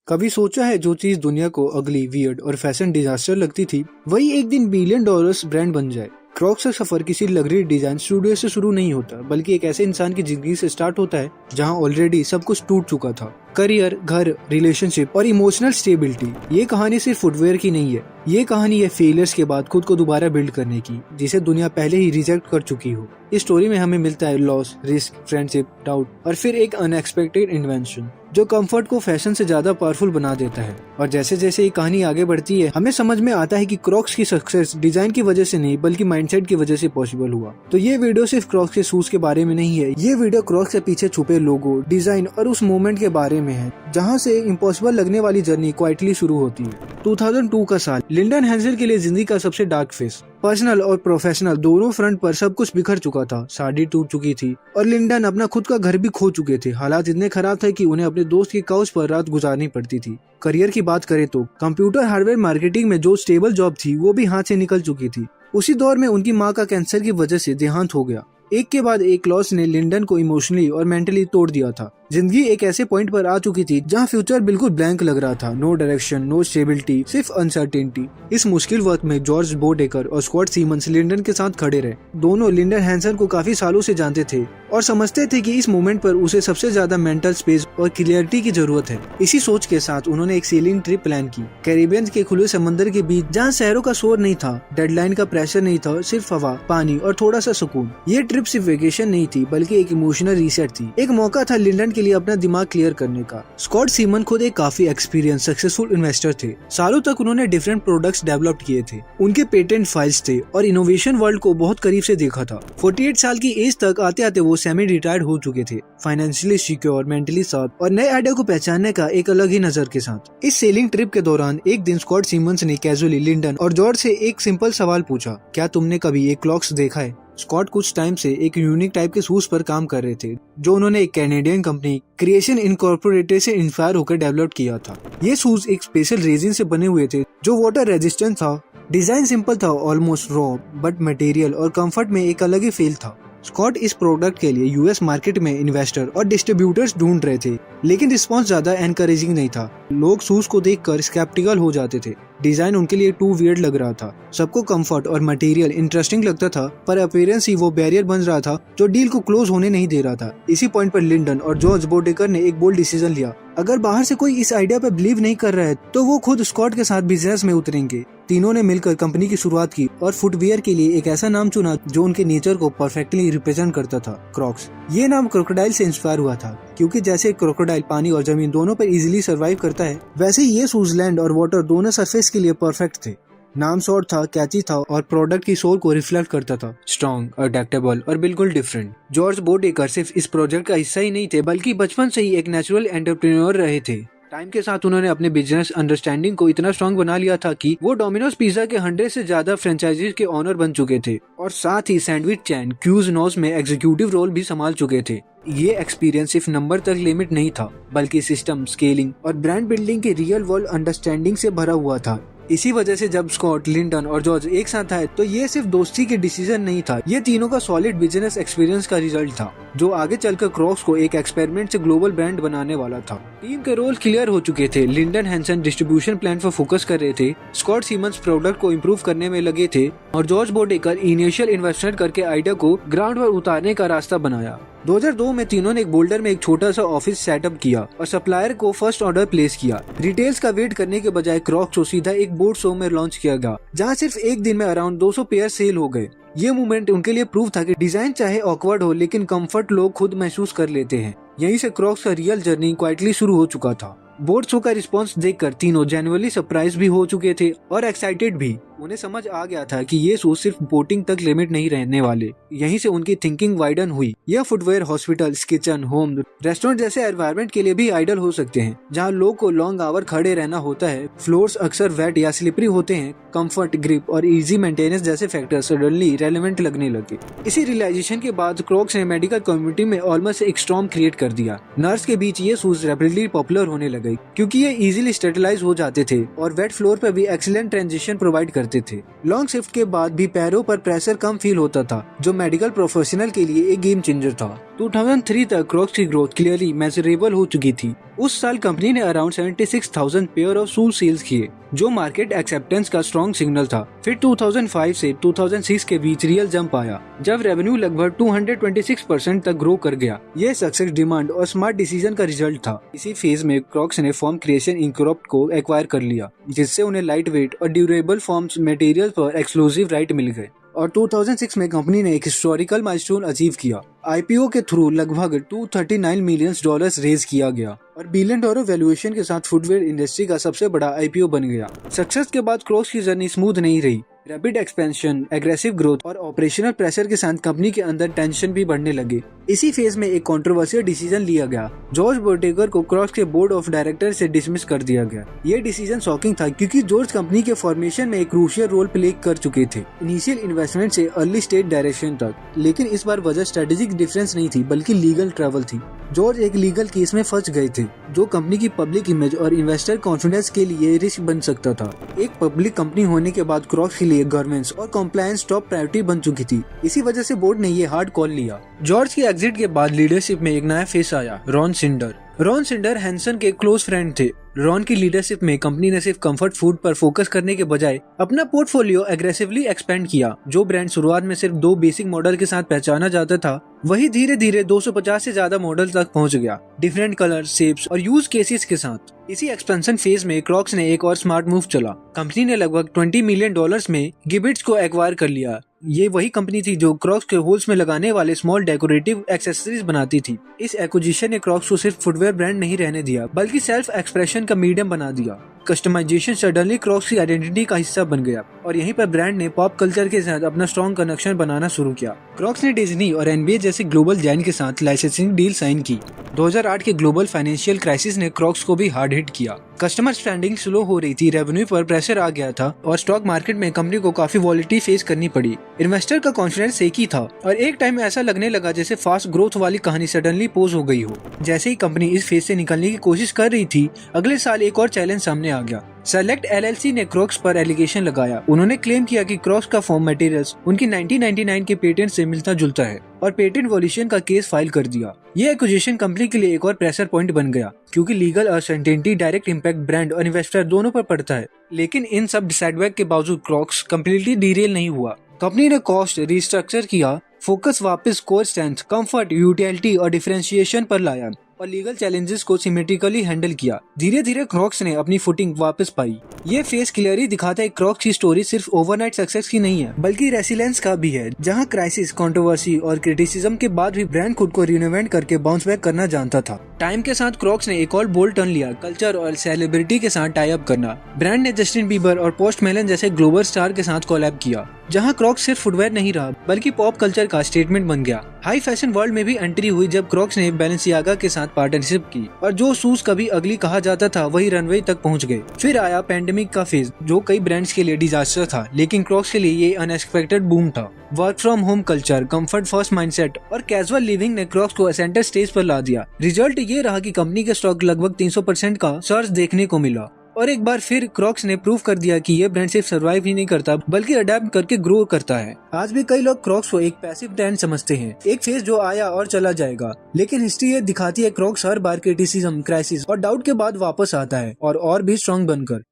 कभी सोचा है जो चीज दुनिया को अगली, वियर्ड और फैशन डिजास्टर लगती थी वही एक दिन बिलियन डॉलर्स ब्रांड बन जाए। क्रॉक्स का सफर किसी लग्जरी डिजाइन स्टूडियो से शुरू नहीं होता, बल्कि एक ऐसे इंसान की जिंदगी से स्टार्ट होता है जहां ऑलरेडी सब कुछ टूट चुका था। करियर, घर, रिलेशनशिप और इमोशनल स्टेबिलिटी। ये कहानी सिर्फ फुटवेयर की नहीं है, ये कहानी है फेलियर्स के बाद खुद को दोबारा बिल्ड करने की, जिसे दुनिया पहले ही रिजेक्ट कर चुकी हो। इस स्टोरी में हमें मिलता है लॉस, रिस्क, फ्रेंडशिप, डाउट और फिर एक अनएक्सपेक्टेड इन्वेंशन जो कंफर्ट को फैशन से ज्यादा पावरफुल बना देता है। और जैसे जैसे ये कहानी आगे बढ़ती है हमें समझ में आता है कि क्रॉक्स की सक्सेस डिजाइन की वजह से नहीं बल्कि माइंडसेट की वजह से पॉसिबल हुआ। तो ये वीडियो सिर्फ क्रॉक्स के शूज के बारे में नहीं है, ये वीडियो क्रॉक्स के पीछे छुपे लोगो, डिजाइन और उस मोमेंट के बारे में है जहाँ से इम्पॉसिबल लगने वाली जर्नी क्वाइटली शुरू होती है। 2002 का साल लिंडन हैंसेल के लिए जिंदगी का सबसे डार्क फेस। पर्सनल और प्रोफेशनल दोनों फ्रंट पर सब कुछ बिखर चुका था। शादी टूट चुकी थी और लिंडन अपना खुद का घर भी खो चुके थे। हालात इतने खराब थे कि उन्हें अपने दोस्त की काउच पर रात गुजारनी पड़ती थी। करियर की बात करें तो कंप्यूटर हार्डवेयर मार्केटिंग में जो स्टेबल जॉब थी वो भी हाथ से निकल चुकी थी। उसी दौर में उनकी माँ का कैंसर की वजह से देहांत हो गया। एक के बाद एक लॉस ने लिंडन को इमोशनली और मेंटली तोड़ दिया था। जिंदगी एक ऐसे पॉइंट पर आ चुकी थी जहां फ्यूचर बिल्कुल ब्लैंक लग रहा था। नो डायरेक्शन, नो स्टेबिलिटी, सिर्फ अनसर्टेनिटी। इस मुश्किल वक्त में जॉर्ज बोडेकर और स्कॉट सीमंस लिंडन के साथ खड़े रहे। दोनों लिंडन हैंसन को काफी सालों से जानते थे और समझते थे कि इस मोमेंट पर उसे सबसे ज्यादा मेंटल स्पेस और क्लियरिटी की जरूरत है। इसी सोच के साथ उन्होंने एक सेलिंग ट्रिप प्लान की, कैरिबियन के खुले समंदर के बीच, जहाँ शहरों का शोर नहीं था, डेडलाइन का प्रेशर नहीं था, सिर्फ हवा, पानी और थोड़ा सा सुकून। ये ट्रिप सिर्फ वेकेशन नहीं थी बल्कि एक इमोशनल रीसेट थी। एक मौका था लिंडन के लिए अपना दिमाग क्लियर करने का। स्कॉट सीमन खुद एक काफी एक्सपीरियंस सक्सेसफुल इन्वेस्टर थे। सालों तक उन्होंने डिफरेंट प्रोडक्ट्स डेवलप किए थे, उनके पेटेंट फाइल्स थे और इनोवेशन वर्ल्ड को बहुत करीब से देखा था। 48 साल की एज तक आते आते वो सेमी रिटायर्ड हो चुके थे, फाइनेंशियली सिक्योर, मेंटली शार्प और नए आइडिया को पहचानने का एक अलग ही नजर के साथ। इस सेलिंग ट्रिप के दौरान एक दिन स्कॉट सीमंस ने कैजुअली लिंडन और जॉर्ज से एक सिंपल सवाल पूछा, क्या तुमने कभी एक क्लॉक्स देखा है? स्कॉट कुछ टाइम से एक यूनिक टाइप के शूज पर काम कर रहे थे जो उन्होंने एक कैनेडियन कंपनी क्रिएशन इनकॉर्पोरेटेड से इंस्पायर होकर डेवलप किया था। ये शूज एक स्पेशल रेजिन से बने हुए थे जो वाटर रेजिस्टेंट था। डिजाइन सिंपल था, ऑलमोस्ट रॉ, बट मटेरियल और कंफर्ट में एक अलग ही फील था। स्कॉट इस प्रोडक्ट के लिए यूएस मार्केट में इन्वेस्टर और डिस्ट्रीब्यूटर्स ढूंढ रहे थे, लेकिन रिस्पांस ज्यादा एनकरेजिंग नहीं था। लोग शूज को देखकर स्केप्टिकल हो जाते थे। डिजाइन उनके लिए टू वियर्ड लग रहा था। सबको कंफर्ट और मटेरियल इंटरेस्टिंग लगता था, पर अपीयरेंस ही वो बैरियर बन रहा था जो डील को क्लोज होने नहीं दे रहा था। इसी पॉइंट पर लिंडन और जॉर्ज बोडेकर ने एक बोल्ड डिसीजन लिया। अगर बाहर से कोई इस आइडिया पर बिलीव नहीं कर रहा है तो वो खुद स्कॉट के साथ बिजनेस में उतरेंगे। तीनों ने मिलकर कंपनी की शुरुआत की और फुटवियर के लिए एक ऐसा नाम चुना जो उनके नेचर को परफेक्टली रिप्रेजेंट करता था, क्रॉक्स। ये नाम क्रोकोडाइल से इंस्पायर हुआ था, क्योंकि जैसे क्रोकोडाइल पानी और जमीन दोनों पर इजीली सर्वाइव करता है, वैसे ही ये शूज लैंड और वाटर दोनों सरफेस के लिए परफेक्ट थे। नाम शॉर्ट था, कैची था और प्रोडक्ट की सोल को रिफ्लेक्ट करता था। स्ट्रॉन्ग, अडेप्टेबल और बिल्कुल डिफरेंट। जॉर्ज बोडेकर सिर्फ इस प्रोजेक्ट का हिस्सा ही नहीं थे बल्कि बचपन से ही एक नेचुरल एंटरप्रेन्योर रहे थे। टाइम के साथ उन्होंने अपने बिजनेस अंडरस्टैंडिंग को इतना स्ट्रॉन्ग बना लिया था कि वो डोमिनोज पिज्जा के 100 से ज्यादा फ्रेंचाइजीज के ऑनर बन चुके थे और साथ ही सैंडविच चैन क्यूजनोज में एग्जीक्यूटिव रोल भी संभाल चुके थे। ये एक्सपीरियंस सिर्फ नंबर तक लिमिट नहीं था बल्कि सिस्टम, स्केलिंग और ब्रांड बिल्डिंग के रियल वर्ल्ड अंडरस्टैंडिंग से भरा हुआ था। इसी वजह से जब स्कॉट, लिंडन और जॉर्ज एक साथ आए तो ये सिर्फ दोस्ती के डिसीजन नहीं था, ये तीनों का सॉलिड बिजनेस एक्सपीरियंस का रिजल्ट था जो आगे चलकर क्रॉक्स को एक एक्सपेरिमेंट से ग्लोबल ब्रांड बनाने वाला था। टीम के रोल क्लियर हो चुके थे। लिंडन हैंसन डिस्ट्रीब्यूशन प्लान पर फोकस कर रहे थे, स्कॉट सीमंस प्रोडक्ट को इम्प्रूव करने में लगे थे और जॉर्ज बोडेकर इनिशियल इन्वेस्टमेंट करके आइडिया को ग्राउंड पर उतारने का रास्ता बनाया। 2002 में तीनों ने एक बोल्डर में एक छोटा सा ऑफिस सेटअप किया और सप्लायर को फर्स्ट ऑर्डर प्लेस किया। रिटेल्स का वेट करने के बजाय क्रॉक्स को सीधा एक बोर्ड शो में लॉन्च किया गया, जहां सिर्फ एक दिन में अराउंड 200 पेयर सेल हो गए। ये मूवमेंट उनके लिए प्रूफ था कि डिजाइन चाहे ऑकवर्ड हो लेकिन कंफर्ट लोग खुद महसूस कर लेते हैं। यहीं से क्रॉक्स का रियल जर्नी क्वाइटली शुरू हो चुका था। बोर्ड शो का रिस्पांस देखकर तीनों जेन्युइनली सरप्राइज भी हो चुके थे और एक्साइटेड भी। उन्हें समझ आ गया था कि ये शूज सिर्फ बोटिंग तक लिमिट नहीं रहने वाले। यहीं से उनकी थिंकिंग वाइडन हुई। यह footwear hospitals, kitchen, home, restaurant जैसे एनवायरनमेंट के लिए भी आइडल हो सकते हैं, जहां लोग को लॉन्ग आवर खड़े रहना होता है। फ्लोर्स अक्सर वेट या स्लिपरी होते हैं। कंफर्ट, ग्रिप और इजी मेंटेनेंस जैसे फैक्टर सडनली रेलेवेंट लगने लगे। इसी रियलाइजेशन के बाद क्रॉक्स ने मेडिकल कम्युनिटी में ऑलमोस्ट एक स्टॉर्म क्रिएट कर दिया। नर्स के बीच ये शूज रैपिडली पॉपुलर होने लगे क्योंकि ये इजीली स्टेरिलाइज हो जाते थे और वेट फ्लोर पर भी एक्सीलेंट ट्रांजिशन प्रोवाइड करते थे। लॉन्ग शिफ्ट के बाद भी पैरों पर प्रेशर कम फील होता था, जो मेडिकल प्रोफेशनल के लिए एक गेम चेंजर था। 2003 तक क्रॉक्स की ग्रोथ क्लियरली मेजरेबल हो चुकी थी। उस साल कंपनी ने around 76,000 pair of shoes sales किए, जो मार्केट एक्सेप्टेंस का स्ट्रॉन्ग सिग्नल था। फिर 2005 से 2006 के बीच रियल जंप आया, जब रेवेन्यू लगभग 226% तक ग्रो कर गया। ये सक्सेस डिमांड और स्मार्ट डिसीजन का रिजल्ट था। इसी फेज में क्रॉक्स ने फॉर्म क्रिएशन इंकॉर्पोरेटेड को एक्वायर कर लिया, जिससे उन्हें लाइट वेट और ड्यूरेबल फॉर्म्स मटेरियल पर एक्सक्लूसिव राइट मिल गए। और 2006 में कंपनी ने एक हिस्टोरिकल माइलस्टोन अचीव किया। आईपीओ के थ्रू लगभग $239 मिलियन रेज किया गया और $1 बिलियन वैल्यूएशन के साथ फुटवेयर इंडस्ट्री का सबसे बड़ा आईपीओ बन गया। सक्सेस के बाद क्रॉक्स की जर्नी स्मूथ नहीं रही। रैपिड एक्सपेंशन, एग्रेसिव ग्रोथ और ऑपरेशनल प्रेशर के साथ कंपनी के अंदर टेंशन भी बढ़ने लगे। इसी फेज में एक कंट्रोवर्शियल डिसीजन लिया गया। जॉर्ज बोर्टेगर को क्रॉक्स के बोर्ड ऑफ डायरेक्टर से डिसमिस कर दिया गया। ये डिसीजन शॉकिंग था, क्योंकि जॉर्ज कंपनी के फॉर्मेशन में एक क्रूशियल रोल प्ले कर चुके थे, इनिशियल इन्वेस्टमेंट से अर्ली स्टेज डायरेक्शन तक। लेकिन इस बार वजह स्ट्रेटेजिक डिफरेंस नहीं थी, बल्कि लीगल ट्रैवल थी। जॉर्ज एक लीगल केस में फंस गए थे, जो कंपनी की पब्लिक इमेज और इन्वेस्टर कॉन्फिडेंस के लिए रिस्क बन सकता था। एक पब्लिक कंपनी होने के बाद क्रॉक्स के लिए गवर्नेंस और कॉम्प्लायंस टॉप प्रायोरिटी बन चुकी थी। इसी वजह से बोर्ड ने ये हार्ड कॉल लिया। जॉर्ज की एग्जिट के बाद लीडरशिप में एक नया फेस आया, Ron Snyder. Ron Snyder Hanson के क्लोज फ्रेंड थे। रॉन की लीडरशिप में कंपनी ने सिर्फ कंफर्ट फूड पर फोकस करने के बजाय अपना पोर्टफोलियो एग्रेसिवली एक्सपेंड किया। जो ब्रांड शुरुआत में सिर्फ 2 बेसिक मॉडल के साथ पहचाना जाता था, वही धीरे धीरे 250 से ज्यादा मॉडल तक पहुंच गया, डिफरेंट कलर, शेप्स और यूज केसेस के साथ। इसी एक्सपेंशन फेज में क्रॉक्स ने एक और स्मार्ट मूव चला। कंपनी ने लगभग $20 मिलियन में गिबिट्स को एक्वायर कर लिया। ये वही कंपनी थी जो क्रॉक्स के होल्स में लगाने वाले स्मॉल डेकोरेटिव एक्सेसरीज बनाती थी। इस एक्विजिशन ने क्रॉक्स को सिर्फ फुटवेयर ब्रांड नहीं रहने दिया, बल्कि सेल्फ एक्सप्रेशन का मीडियम बना दिया। कस्टमाइजेशन सडनली क्रॉक्स की आइडेंटिटी का हिस्सा बन गया और यहीं पर ब्रांड ने पॉप कल्चर के साथ अपना स्ट्रॉन्ग कनेक्शन बनाना शुरू किया। क्रॉक्स ने डिज्नी और एनबीए जैसे ग्लोबल जायंट के साथ लाइसेंसिंग डील साइन की। 2008 के ग्लोबल फाइनेंशियल क्राइसिस ने क्रॉक्स को भी हार्ड हिट किया। कस्टमर स्पेंडिंग स्लो हो रही थी, रेवेन्यू पर प्रेशर आ गया था और स्टॉक मार्केट में कंपनी को काफी वॉलिटी फेस करनी पड़ी। इन्वेस्टर का कॉन्फिडेंस एक ही था और एक टाइम ऐसा लगने लगा जैसे फास्ट ग्रोथ वाली कहानी सडनली पोज हो गई हो। जैसे ही कंपनी इस फेज से निकलने की कोशिश कर रही थी, अगले साल एक और चैलेंज सामने आ गया। सेलेक्ट एलएलसी ने क्रॉक्स पर एलिगेशन लगाया। उन्होंने क्लेम किया कि क्रॉक्स का फॉर्म मटेरियल्स उनकी 1999 के पेटेंट से मिलता जुलता है और पेटेंट वॉल्यूशन का केस फाइल कर दिया। ये एक्विजिशन कंपनी के लिए एक और प्रेशर पॉइंट बन गया, क्योंकि legal uncertainty direct impact brand और इन्वेस्टर दोनों पर पड़ता है। लेकिन इन सब सेटबैक के बावजूद क्रॉक्स कम्प्लीटली डीरेल नहीं हुआ। कंपनी ने कॉस्ट रिस्ट्रक्चर किया, फोकस वापस कोर स्ट्रेंथ, कंफर्ट, यूटिलिटी और डिफरेंशिएशन पर लाया और लीगल चैलेंजेस को सिमेट्रिकली हैंडल किया। धीरे धीरे क्रॉक्स ने अपनी फुटिंग वापस पाई। ये फेस क्लियरली दिखाता है क्रॉक्स की स्टोरी सिर्फ ओवरनाइट सक्सेस की नहीं है, बल्कि रेसिलेंस का भी है। जहां क्राइसिस, कंट्रोवर्सी और क्रिटिसिज्म के बाद भी ब्रांड खुद को रिनोवेट करके बाउंस बैक करना जानता था। टाइम के साथ क्रॉक्स ने एक और बोल्ड टर्न लिया, कल्चर और सेलिब्रिटी के साथ टाई अप करना। ब्रांड ने जस्टिन बीबर और पोस्ट मेलन जैसे ग्लोबल स्टार के साथ कोलैब किया, जहां क्रॉक्स सिर्फ फुटवेयर नहीं रहा, बल्कि पॉप कल्चर का स्टेटमेंट बन गया। हाई फैशन वर्ल्ड में भी एंट्री हुई जब क्रॉक्स ने बैलेंसियागा के साथ पार्टनरशिप की और जो शूज कभी अगली कहा जाता था, वही रनवे तक पहुंच गए। फिर आया पेंडेमिक का फेज, जो कई ब्रांड्स के लिए डिजास्टर था, लेकिन क्रॉक्स के लिए ये अनएक्सपेक्टेड बूम था। Work from home culture, comfort first mindset और कैजुअल लिविंग ने क्रॉक्स को सेंटर स्टेज पर ला दिया। रिजल्ट ये रहा कि कंपनी के स्टॉक लगभग 300% का सर्ज देखने को मिला। और एक बार फिर क्रॉक्स ने प्रूव कर दिया कि ये ब्रांड सिर्फ सर्वाइव ही नहीं करता, बल्कि अडेप्ट करके ग्रो करता है। आज भी कई लोग क्रॉक्स को एक पैसिव ब्रांड समझते हैं, एक फेज जो आया और चला जाएगा। लेकिन हिस्ट्री ये दिखाती है क्रॉक्स हर बार क्रिटिसिज्म, क्राइसिस और डाउट के बाद वापस आता है और भी स्ट्रॉन्ग बनकर।